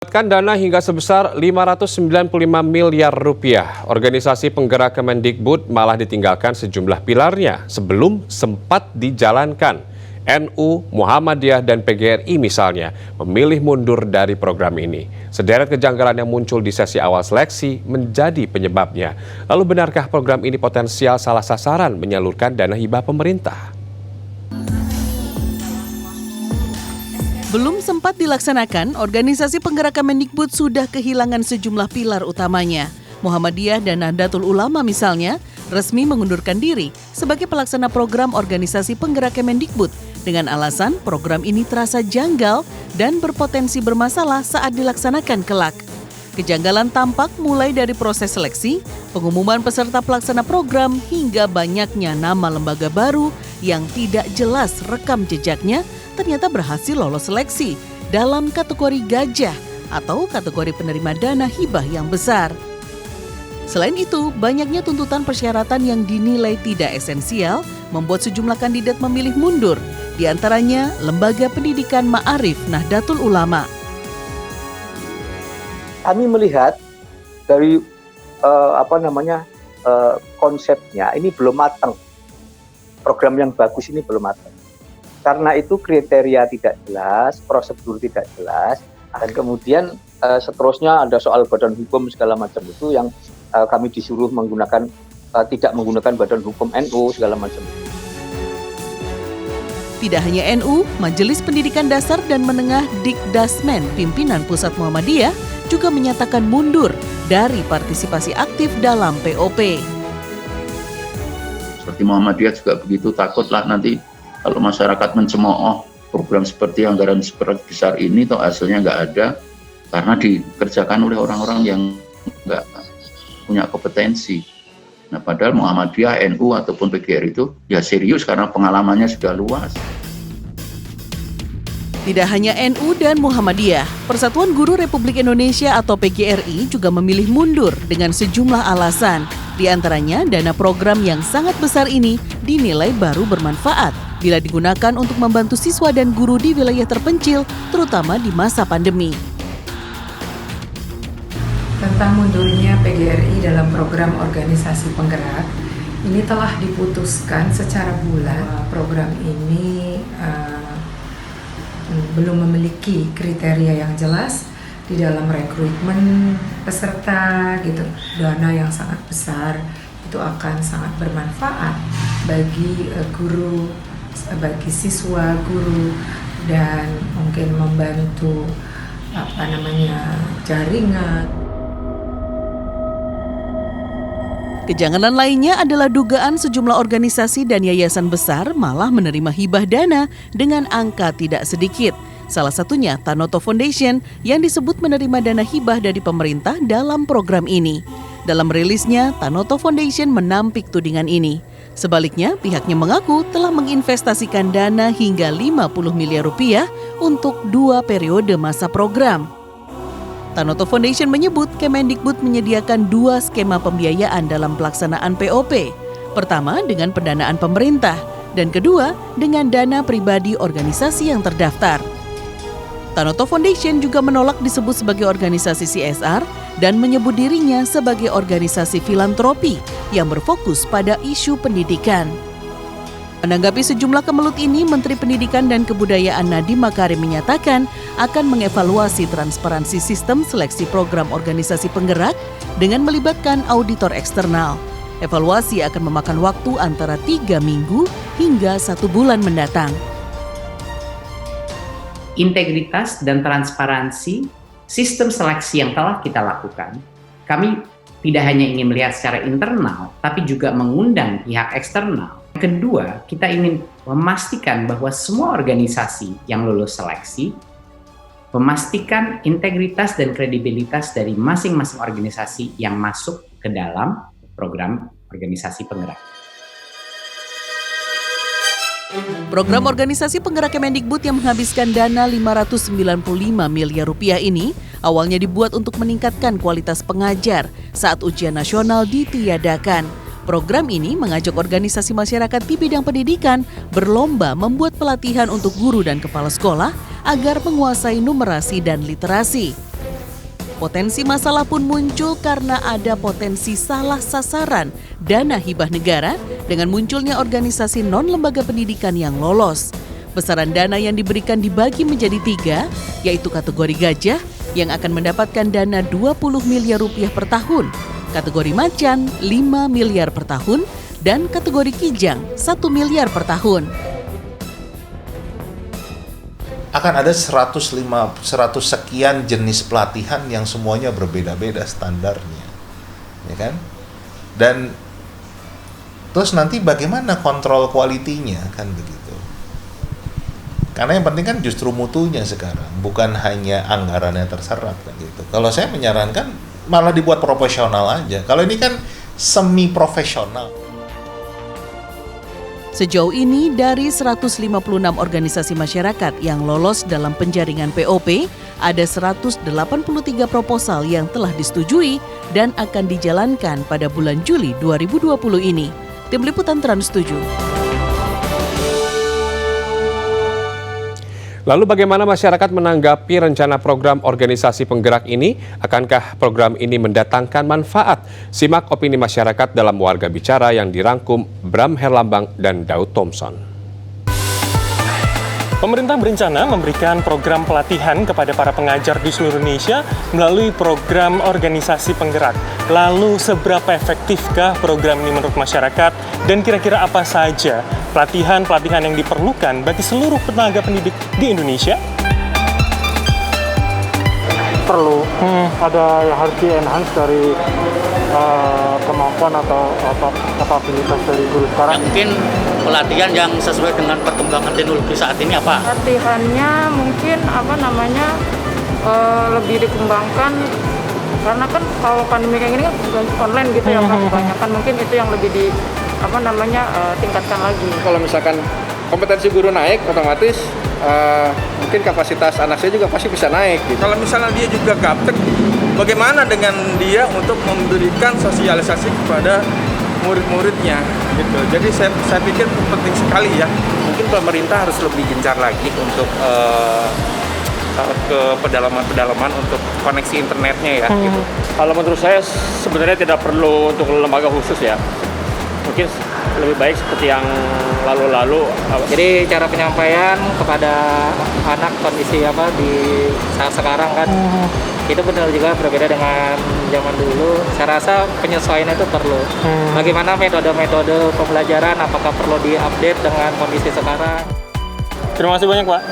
Mendapatkan dana hingga sebesar 595 miliar rupiah, organisasi penggerak Kemendikbud malah ditinggalkan sejumlah pilarnya sebelum sempat dijalankan. NU, Muhammadiyah, dan PGRI misalnya memilih mundur dari program ini. Sederet kejanggalan yang muncul di sesi awal seleksi menjadi penyebabnya. Lalu benarkah program ini potensial salah sasaran menyalurkan dana hibah pemerintah? Belum sempat dilaksanakan, organisasi penggerak Kemendikbud sudah kehilangan sejumlah pilar utamanya. Muhammadiyah dan Nahdlatul Ulama misalnya resmi mengundurkan diri sebagai pelaksana program organisasi penggerak Kemendikbud dengan alasan program ini terasa janggal dan berpotensi bermasalah saat dilaksanakan kelak. Kejanggalan tampak mulai dari proses seleksi, pengumuman peserta pelaksana program hingga banyaknya nama lembaga baru yang tidak jelas rekam jejaknya ternyata berhasil lolos seleksi dalam kategori gajah atau kategori penerima dana hibah yang besar. Selain itu, banyaknya tuntutan persyaratan yang dinilai tidak esensial membuat sejumlah kandidat memilih mundur, di antaranya Lembaga Pendidikan Ma'arif Nahdlatul Ulama. Kami melihat dari konsepnya ini belum matang. Program yang bagus ini belum matang. Karena itu kriteria tidak jelas, prosedur tidak jelas, dan kemudian seterusnya ada soal badan hukum segala macam itu yang kami disuruh menggunakan tidak menggunakan badan hukum NU segala macam. Tidak hanya NU, Majelis Pendidikan Dasar dan Menengah Dikdasmen pimpinan Pusat Muhammadiyah juga menyatakan mundur dari partisipasi aktif dalam POP. Seperti Muhammadiyah juga begitu, takutlah nanti kalau masyarakat mencemooh program seperti anggaran seperti besar ini, toh hasilnya nggak ada karena dikerjakan oleh orang-orang yang nggak punya kompetensi. Nah, padahal Muhammadiyah, NU ataupun PGRI itu ya serius karena pengalamannya sudah luas. Tidak hanya NU dan Muhammadiyah, Persatuan Guru Republik Indonesia atau PGRI juga memilih mundur dengan sejumlah alasan. Di antaranya, dana program yang sangat besar ini dinilai baru bermanfaat bila digunakan untuk membantu siswa dan guru di wilayah terpencil, terutama di masa pandemi. Tentang mundurnya PGRI dalam program organisasi penggerak, ini telah diputuskan secara bulat. Program ini belum memiliki kriteria yang jelas di dalam rekrutmen peserta gitu. Dana yang sangat besar itu akan sangat bermanfaat bagi guru, bagi siswa, guru, dan mungkin membantu jaringan. Kejanggalan lainnya adalah dugaan sejumlah organisasi dan yayasan besar malah menerima hibah dana dengan angka tidak sedikit. Salah satunya Tanoto Foundation yang disebut menerima dana hibah dari pemerintah dalam program ini. Dalam rilisnya, Tanoto Foundation menampik tudingan ini. Sebaliknya, pihaknya mengaku telah menginvestasikan dana hingga 50 miliar rupiah untuk 2 periode masa program. Tanoto Foundation menyebut Kemendikbud menyediakan 2 skema pembiayaan dalam pelaksanaan POP. Pertama dengan pendanaan pemerintah, dan kedua dengan dana pribadi organisasi yang terdaftar. Tanoto Foundation juga menolak disebut sebagai organisasi CSR dan menyebut dirinya sebagai organisasi filantropi yang berfokus pada isu pendidikan. Menanggapi sejumlah kemelut ini, Menteri Pendidikan dan Kebudayaan Nadiem Makarim menyatakan akan mengevaluasi transparansi sistem seleksi program organisasi penggerak dengan melibatkan auditor eksternal. Evaluasi akan memakan waktu antara 3 minggu hingga 1 bulan mendatang. Integritas dan transparansi sistem seleksi yang telah kita lakukan, kami tidak hanya ingin melihat secara internal, tapi juga mengundang pihak eksternal. Kedua, kita ingin memastikan bahwa semua organisasi yang lulus seleksi memastikan integritas dan kredibilitas dari masing-masing organisasi yang masuk ke dalam program organisasi penggerak. Program organisasi penggerak Kemendikbud yang menghabiskan dana 595 miliar rupiah ini awalnya dibuat untuk meningkatkan kualitas pengajar saat ujian nasional ditiadakan. Program ini mengajak organisasi masyarakat di bidang pendidikan berlomba membuat pelatihan untuk guru dan kepala sekolah agar menguasai numerasi dan literasi. Potensi masalah pun muncul karena ada potensi salah sasaran dana hibah negara dengan munculnya organisasi non-lembaga pendidikan yang lolos. Besaran dana yang diberikan dibagi menjadi 3, yaitu kategori gajah yang akan mendapatkan dana 20 miliar rupiah per tahun, kategori macan 5 miliar per tahun, dan kategori kijang 1 miliar per tahun. Akan ada 100 sekian jenis pelatihan yang semuanya berbeda-beda standarnya, ya kan? Dan terus nanti bagaimana kontrol kualitinya, kan begitu? Karena yang penting kan justru mutunya sekarang, bukan hanya anggarannya terserap, kan gitu. Kalau saya menyarankan malah dibuat proporsional aja. Kalau ini kan semi profesional. Sejauh ini dari 156 organisasi masyarakat yang lolos dalam penjaringan POP, ada 183 proposal yang telah disetujui dan akan dijalankan pada bulan Juli 2020 ini. Tim Liputan Trans 7. Lalu bagaimana masyarakat menanggapi rencana program organisasi penggerak ini? Akankah program ini mendatangkan manfaat? Simak opini masyarakat dalam Warga Bicara yang dirangkum Bram Herlambang dan Daud Thompson. Pemerintah berencana memberikan program pelatihan kepada para pengajar di seluruh Indonesia melalui program organisasi penggerak. Lalu seberapa efektifkah program ini menurut masyarakat dan kira-kira apa saja pelatihan-pelatihan yang diperlukan bagi seluruh tenaga pendidik di Indonesia? Perlu ada yang harus di-enhance dari kemampuan atau kapabilitas dari guru sekarang. Mungkin pelatihan yang sesuai dengan perkembangan teknologi saat ini apa? Latihannya mungkin lebih dikembangkan karena kan kalau pandemi kayak gini kan online gitu ya, kebanyakan mungkin itu yang lebih tingkatkan lagi. Kalau misalkan kompetensi guru naik, otomatis mungkin kapasitas anak saya juga pasti bisa naik gitu. Kalau misalnya dia juga gaptek, bagaimana dengan dia untuk memberikan sosialisasi kepada murid-muridnya gitu. Jadi saya pikir penting sekali ya. Mungkin pemerintah harus lebih gencar lagi untuk ke pedalaman untuk koneksi internetnya ya gitu. Kalau menurut saya sebenarnya tidak perlu untuk lembaga khusus ya. Mungkin lebih baik seperti yang lalu-lalu. Jadi cara penyampaian kepada anak kondisi di saat sekarang kan itu benar juga berbeda dengan zaman dulu. Saya rasa penyesuaian itu perlu. Bagaimana metode-metode pembelajaran, apakah perlu diupdate dengan kondisi sekarang? Terima kasih banyak, Pak.